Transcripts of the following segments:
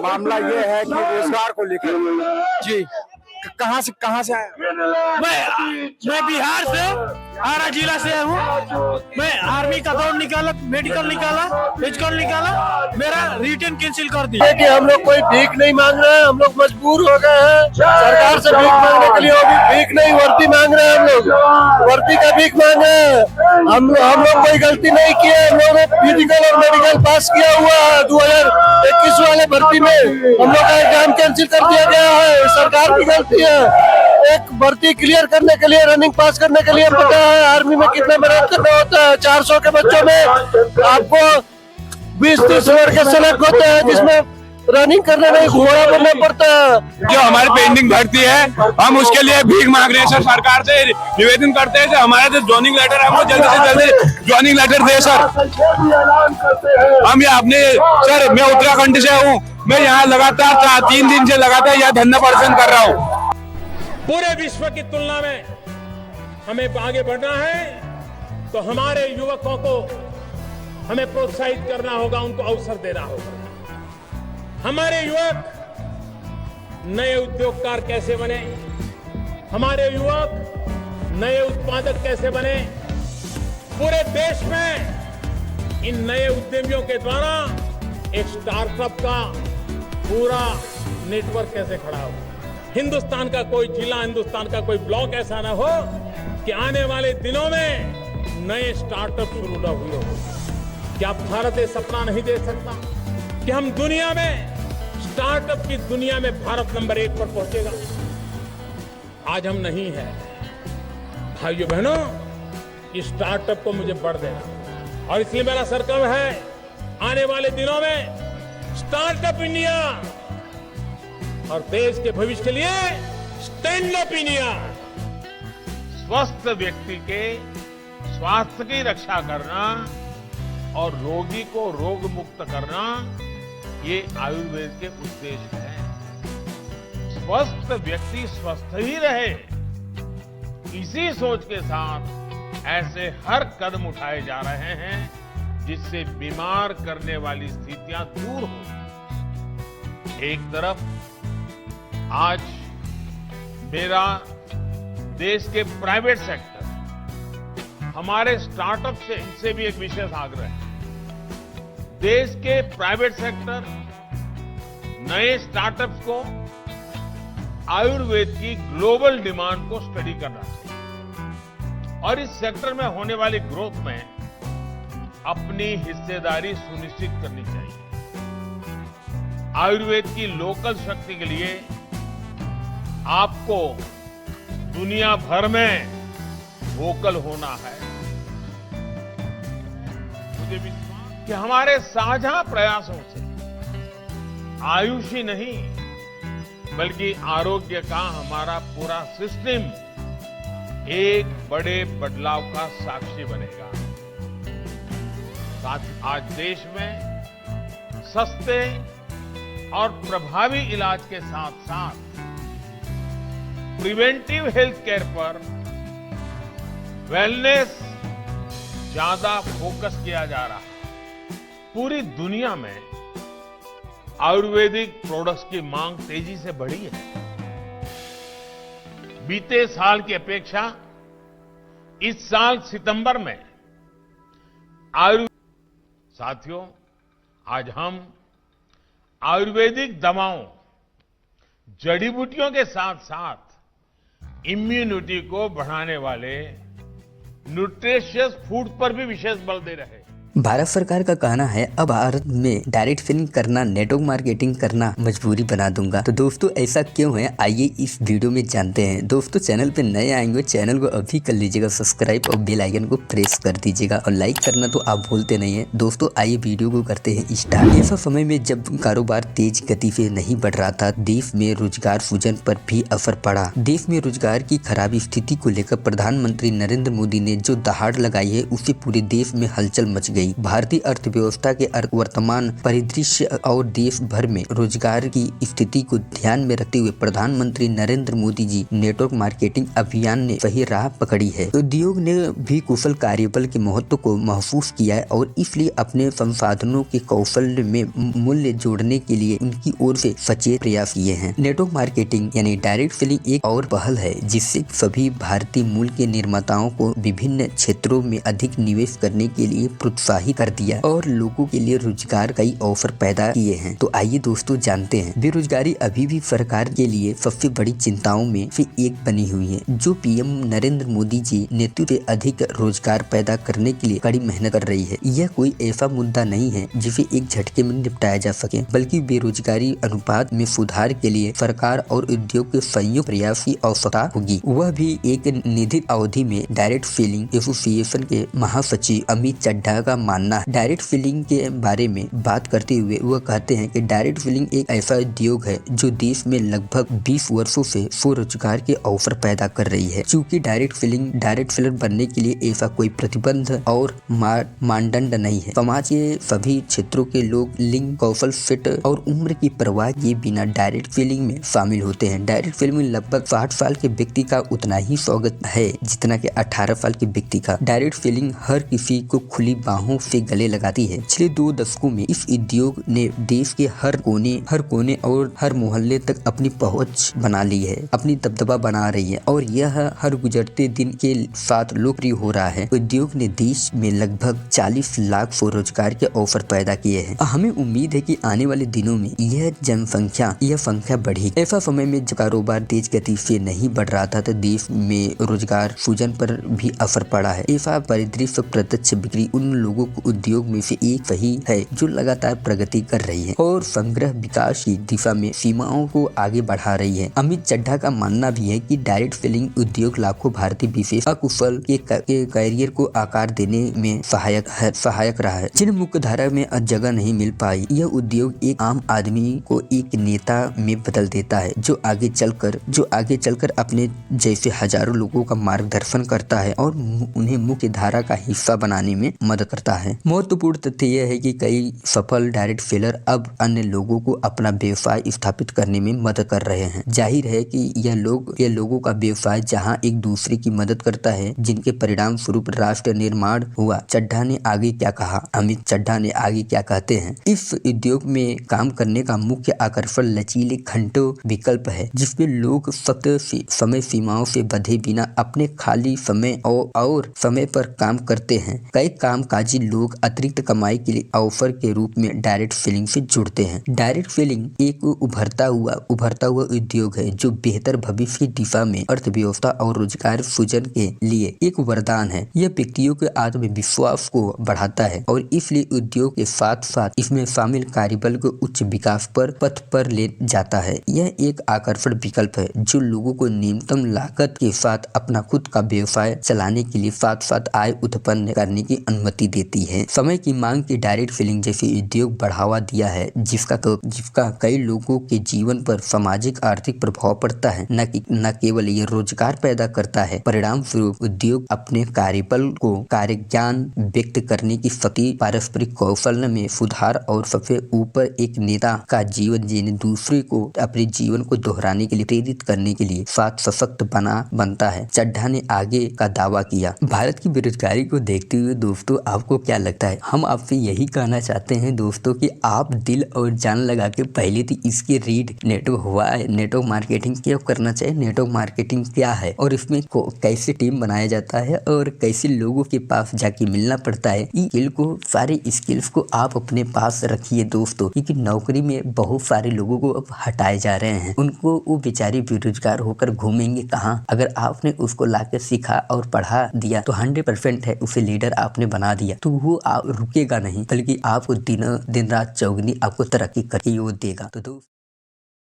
मामला ये है कि रोजगार को लेकर जी कहाँ से आए? मैं बिहार से आरा जिला से हूँ। मैं आर्मी का दौड़ निकाला, मेडिकल निकाला, फिजिकल निकाला, मेरा रिटर्न कैंसिल कर दिया। कि हम लोग कोई भीख नहीं मांग रहे हैं, हम लोग मजबूर हो गए हैं सरकार से भीख मांगने के लिए। वो भी भीख नहीं, वर्दी मांग रहे हैं। हम लोग वर्दी का भीख मांग रहे हैं। हम लोग कोई गलती नहीं किए। हम लोगों ने फिजिकल और मेडिकल पास किया हुआ है। 2021 वाले भर्ती में हम लोग का एग्जाम कैंसिल कर दिया गया है। सरकार की गलती है। एक भर्ती क्लियर करने के लिए, रनिंग पास करने के लिए पता है आर्मी में कितना मेहनत करना होता है। 400 के बच्चों में आपको 20-30 ओवर के सेलेक्ट होते हैं, जिसमें रनिंग करने में घोड़ा बनना पड़ता है। जो हमारी पेंडिंग भर्ती है, हम उसके लिए भीख मांग रहे हैं सर। सरकार से निवेदन करते हैं कि हमारे जो ज्वाइनिंग लेटर है वो जल्दी से जल्दी ज्वाइनिंग लेटर दे सर। हम ये अपने सर, मैं उत्तराखंड से हूँ। मैं यहाँ लगातार 3 दिन से लगातार यहाँ धरना प्रदर्शन कर रहा हूँ। पूरे विश्व की तुलना में हमें आगे बढ़ना है तो हमारे युवकों को हमें प्रोत्साहित करना होगा, उनको अवसर देना होगा। हमारे युवक नए उद्योगकार कैसे बने, हमारे युवक नए उत्पादक कैसे बने, पूरे देश में इन नए उद्यमियों के द्वारा एक स्टार्टअप का पूरा नेटवर्क कैसे खड़ा हो। हिंदुस्तान का कोई जिला, हिंदुस्तान का कोई ब्लॉक ऐसा ना हो कि आने वाले दिनों में नए स्टार्टअप शुरू न हुए हो। क्या भारत ये सपना नहीं दे सकता कि हम दुनिया में स्टार्टअप की दुनिया में भारत नंबर 1 पर पहुंचेगा? आज हम नहीं है। भाइयों बहनों, इस स्टार्टअप को मुझे बढ़ देना, और इसलिए मेरा संकल्प है आने वाले दिनों में स्टार्टअप इंडिया और देश के भविष्य के लिए स्टैंड अप इंडिया। स्वस्थ व्यक्ति के स्वास्थ्य की रक्षा करना और रोगी को रोग मुक्त करना, ये आयुर्वेद के उद्देश्य है। स्वस्थ व्यक्ति स्वस्थ ही रहे, इसी सोच के साथ ऐसे हर कदम उठाए जा रहे हैं जिससे बीमार करने वाली स्थितियां दूर हो। एक तरफ आज मेरा देश के प्राइवेट सेक्टर, हमारे स्टार्टअप से इनसे भी एक विशेष आग्रह है। देश के प्राइवेट सेक्टर नए स्टार्टअप्स को आयुर्वेद की ग्लोबल डिमांड को स्टडी करना चाहिए और इस सेक्टर में होने वाली ग्रोथ में अपनी हिस्सेदारी सुनिश्चित करनी चाहिए। आयुर्वेद की लोकल शक्ति के लिए आपको दुनिया भर में वोकल होना है। मुझे विश्वास कि हमारे साझा प्रयासों से आयुष ही नहीं बल्कि आरोग्य का हमारा पूरा सिस्टम एक बड़े बदलाव का साक्षी बनेगा। आज देश में सस्ते और प्रभावी इलाज के साथ साथ प्रिवेंटिव हेल्थ केयर पर वेलनेस ज्यादा फोकस किया जा रहा है। पूरी दुनिया में आयुर्वेदिक प्रोडक्ट्स की मांग तेजी से बढ़ी है। बीते साल की अपेक्षा इस साल सितंबर में साथियों, आज हम आयुर्वेदिक दवाओं, जड़ी बूटियों के साथ साथ इम्यूनिटी को बढ़ाने वाले न्यूट्रिशियस फूड पर भी विशेष बल दे रहे हैं। भारत सरकार का कहना है अब भारत में डायरेक्ट सेलिंग करना, नेटवर्क मार्केटिंग करना मजबूरी बना दूंगा। तो दोस्तों ऐसा क्यों है, आइए इस वीडियो में जानते हैं। दोस्तों चैनल पे नए आएंगे, चैनल को अभी कर लीजिएगा सब्सक्राइब और बेल आइकन को प्रेस कर दीजिएगा और लाइक करना तो आप भूलते नहीं है। दोस्तों आइए वीडियो को करते हैं स्टार्ट। ऐसा समय में जब कारोबार तेज गति से नहीं बढ़ रहा था, देश में रोजगार सृजन पर भी असर पड़ा। देश में रोजगार की खराब स्थिति को लेकर प्रधानमंत्री नरेंद्र मोदी ने जो दहाड़ लगाई है उससे पूरे देश में हलचल मच गई गई। भारतीय अर्थव्यवस्था के वर्तमान परिदृश्य और देश भर में रोजगार की स्थिति को ध्यान में रखते हुए प्रधानमंत्री Narendra Modi G network marketing अभियान ने सही राह पकड़ी है। उद्योग ने भी कुशल कार्यबल के महत्व को महसूस किया है और इसलिए अपने संसाधनों के कौशल में मूल्य जोड़ने के लिए उनकी ओर से सचेत प्रयास किए हैं। नेटवर्क मार्केटिंग यानी डायरेक्ट सेलिंग एक और पहल है जिससे सभी भारतीय मूल के निर्माताओं को विभिन्न क्षेत्रों में अधिक निवेश करने के लिए प्रोत्साहित कर दिया और लोगों के लिए रोजगार कई अवसर पैदा किए हैं। तो आइए दोस्तों जानते हैं, बेरोजगारी अभी भी सरकार के लिए सबसे बड़ी चिंताओं में से एक बनी हुई है, जो पीएम नरेंद्र मोदी जी नेतृत्व में अधिक रोजगार पैदा करने के लिए कड़ी मेहनत कर रही है। यह कोई ऐसा मुद्दा नहीं है जिसे एक झटके में निपटाया जा सके, बल्कि बेरोजगारी अनुपात में सुधार के लिए सरकार और उद्योग के संयुक्त प्रयास की आवश्यकता होगी। वह भी एक निर्धारित अवधि में। डायरेक्ट सेलिंग एसोसिएशन के महासचिव अमित चड्ढा का मानना है। डायरेक्ट सेलिंग के बारे में बात करते हुए वह कहते हैं कि डायरेक्ट सेलिंग एक ऐसा उद्योग है जो देश में लगभग 20 वर्षों से स्वरोजगार के अवसर पैदा कर रही है। चूँकि डायरेक्ट सेलर बनने के लिए ऐसा कोई प्रतिबंध और मानदंड नहीं है। समाज के सभी क्षेत्रों के लोग लिंग, कौशल, फिट और उम्र की परवाह किए बिना डायरेक्ट सेलिंग में शामिल होते हैं। डायरेक्ट सेलिंग में लगभग 60 साल के व्यक्ति का उतना ही स्वागत है जितना कि 18 साल के व्यक्ति का। डायरेक्ट सेलिंग हर किसी को खुली बाहों से गले लगाती है। पिछले 2 दशकों में इस उद्योग ने देश के हर कोने और हर मोहल्ले तक अपनी पहुंच बना ली है, अपनी दबदबा बना रही है और यह हर गुजरते दिन के साथ लोकप्रिय हो रहा है। उद्योग ने देश में लगभग 40 लाख स्वरोजगार के अवसर पैदा किए हैं। हमें उम्मीद है कि आने वाले दिनों में यह संख्या बढ़ेगी। ऐसा समय में जब कारोबार तेज गति से नहीं बढ़ रहा था तो देश में रोजगार सृजन पर भी असर पड़ा है। ऐसा परिदृश्य प्रत्यक्ष बिक्री उन लोगों को उद्योग में से एक सही है जो लगातार प्रगति कर रही है और समग्र विकास की दिशा में सीमाओं को आगे बढ़ा रही है। अमित चड्ढा का मानना भी है कि डायरेक्ट सेलिंग उद्योग लाखों भारतीय विशेष अकुशल के करियर को आकार देने में सहायक रहा है, जिन्हें मुख्य धारा में जगह नहीं मिल पाई। यह उद्योग एक आम आदमी को एक नेता में बदल देता है जो आगे चलकर अपने जैसे हजारों लोगों का मार्गदर्शन करता है और उन्हें मुख्य धारा का हिस्सा बनाने में मदद करता है। महत्वपूर्ण तथ्य यह है कि कई सफल डायरेक्ट सेलर अब अन्य लोगों को अपना व्यवसाय स्थापित करने में मदद कर रहे हैं। जाहिर है कि यह लोगों का व्यवसाय जहां एक दूसरे की मदद करता है, जिनके परिणाम स्वरूप राष्ट्र निर्माण हुआ। चड्ढा ने आगे क्या कहा? अमित चड्ढा ने आगे क्या कहते हैं? इस उद्योग में काम करने का मुख्य आकर्षण लचीले घंटों विकल्प है, जिसमें लोग सख्त समय सीमाओं से बंधे बिना अपने खाली समय और समय पर काम करते हैं। कई कामकाजी लोग अतिरिक्त कमाई के लिए अवसर के रूप में डायरेक्ट सेलिंग से जुड़ते हैं। डायरेक्ट सेलिंग एक उभरता हुआ उद्योग है जो बेहतर भविष्य की दिशा में अर्थव्यवस्था और रोजगार सृजन के लिए एक वरदान है। यह व्यक्तियों के आत्मविश्वास को बढ़ाता है और इसलिए उद्योग के साथ साथ इसमें शामिल कार्यबल को उच्च विकास पर पथ पर ले जाता है। यह एक आकर्षक विकल्प है जो लोगों को न्यूनतम लागत के साथ अपना खुद का व्यवसाय चलाने के लिए साथ साथ आय उत्पन्न करने की अनुमति देती है। समय की मांग की डायरेक्ट सेलिंग जैसे उद्योग बढ़ावा दिया है जिसका कई लोगों के जीवन पर सामाजिक आर्थिक प्रभाव पड़ता है। न केवल ये रोजगार पैदा करता है, परिणाम स्वरूप उद्योग अपने कार्यबल को कार्य ज्ञान व्यक्त करने की शक्ति, पारस्परिक कौशल में सुधार और सबसे ऊपर एक नेता का जीवन जीने, दूसरे को अपने जीवन को दोहराने के लिए प्रेरित करने के लिए साथ सशक्त बनता है। चड्ढा ने आगे का दावा किया। भारत की बेरोजगारी को देखते हुए दोस्तों आपको क्या लगता है? हम आपसे यही कहना चाहते हैं दोस्तों कि आप दिल और जान लगा के पहले तो इसके रीड नेटवर्क मार्केटिंग क्यों करना चाहिए, नेटवर्क मार्केटिंग क्या है और इसमें कैसे टीम बनाया जाता है और कैसे लोगों के पास जाके मिलना पड़ता है। सारे स्किल्स को आप अपने पास रखिए दोस्तों, क्योंकि नौकरी में बहुत सारे लोगों को अब हटाए जा रहे हैं। उनको वो बेचारे बेरोजगार होकर घूमेंगे कहाँ? अगर आपने उसको लाके सिखा और पढ़ा दिया तो 100% है उसे लीडर आपने बना दिया तो वो रुकेगा नहीं, बल्कि आपको दिन रात चौगुनी आपको तरक्की करके वो देगा। तो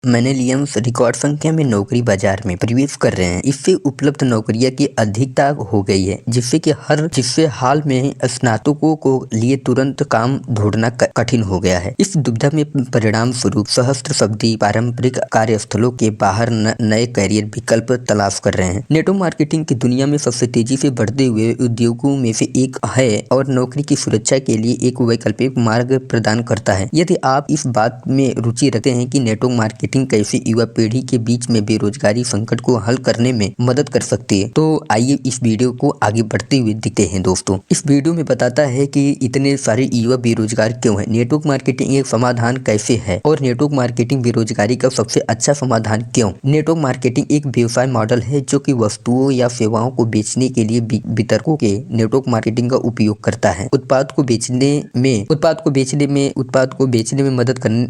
मिलेनियल्स रिकॉर्ड संख्या में नौकरी बाजार में प्रवेश कर रहे हैं। इससे उपलब्ध नौकरियां की अधिकता हो गई है, जिससे हाल में स्नातकों को लिए तुरंत काम ढूंढना कठिन हो गया है। इस दुविधा में परिणाम स्वरूप सहस्त्राब्दी पारंपरिक कार्यस्थलों के बाहर नए करियर विकल्प तलाश कर रहे हैं। नेटवर्क मार्केटिंग की दुनिया में सबसे तेजी से बढ़ते हुए उद्योगों में से एक है और नौकरी की सुरक्षा के लिए एक वैकल्पिक मार्ग प्रदान करता है। यदि आप इस बात में रुचि रखते हैं कि नेटवर्क मार्केटिंग कैसे युवा पीढ़ी के बीच में बेरोजगारी संकट को हल करने में मदद कर सकती है, तो आइए इस वीडियो को आगे बढ़ते हुए दिखते हैं। दोस्तों, इस वीडियो में बताता है कि इतने सारे युवा बेरोजगार क्यों हैं, नेटवर्क मार्केटिंग एक समाधान कैसे है और नेटवर्क मार्केटिंग बेरोजगारी का सबसे अच्छा समाधान क्यों। नेटवर्क मार्केटिंग एक व्यवसाय मॉडल है जो कि वस्तुओं या सेवाओं को बेचने के लिए वितरकों के नेटवर्क मार्केटिंग का उपयोग करता है। उत्पाद को बेचने में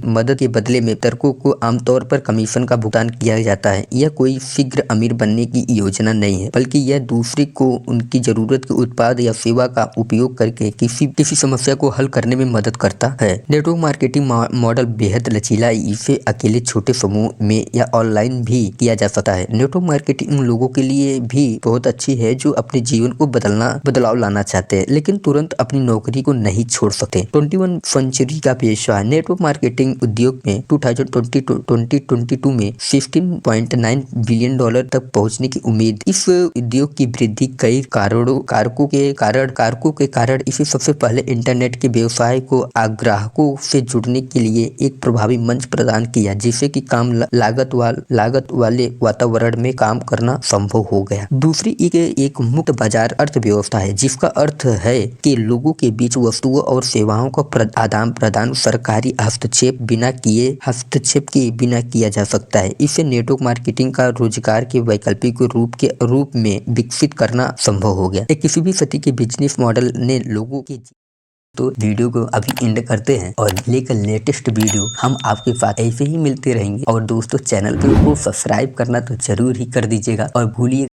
मदद के बदले में वितरकों को आमतौर पर कमीशन का भुगतान किया जाता है। यह कोई शीघ्र अमीर बनने की योजना नहीं है, बल्कि यह दूसरे को उनकी जरूरत के उत्पाद या सेवा का उपयोग करके किसी समस्या को हल करने में मदद करता है। नेटवर्क मार्केटिंग मॉडल बेहद लचीला, इसे अकेले छोटे समूह में या ऑनलाइन भी किया जा सकता है। नेटवर्क मार्केटिंग उन लोगों के लिए भी बहुत अच्छी है जो अपने जीवन को बदलाव लाना चाहते हैं लेकिन तुरंत अपनी नौकरी को नहीं छोड़ सकते। 21 सेंचुरी का पेशा नेटवर्क मार्केटिंग उद्योग में 2022 में $16.9 बिलियन तक पहुंचने की उम्मीद। इस उद्योग की वृद्धि कई कारकों के कारण इसे सबसे पहले इंटरनेट के व्यवसाय को ग्राहकों से जुड़ने के लिए एक प्रभावी मंच प्रदान किया, जिससे कि कम लागत वाले वातावरण में काम करना संभव हो गया। दूसरी एक मुक्त बाजार अर्थव्यवस्था है, जिसका अर्थ है कि लोगों के बीच वस्तुओं और सेवाओं का आदान प्रदान सरकारी हस्तक्षेप के बिना किया जा सकता है। इससे नेटवर्क मार्केटिंग का रोजगार के वैकल्पिक रूप में विकसित करना संभव हो गया। किसी भी सदी के बिजनेस मॉडल ने लोगों के तो वीडियो को अभी एंड करते हैं और लेकर लेटेस्ट वीडियो हम आपके साथ ऐसे ही मिलते रहेंगे। और दोस्तों, चैनल को सब्सक्राइब करना तो जरूर ही कर दीजिएगा और भूलिए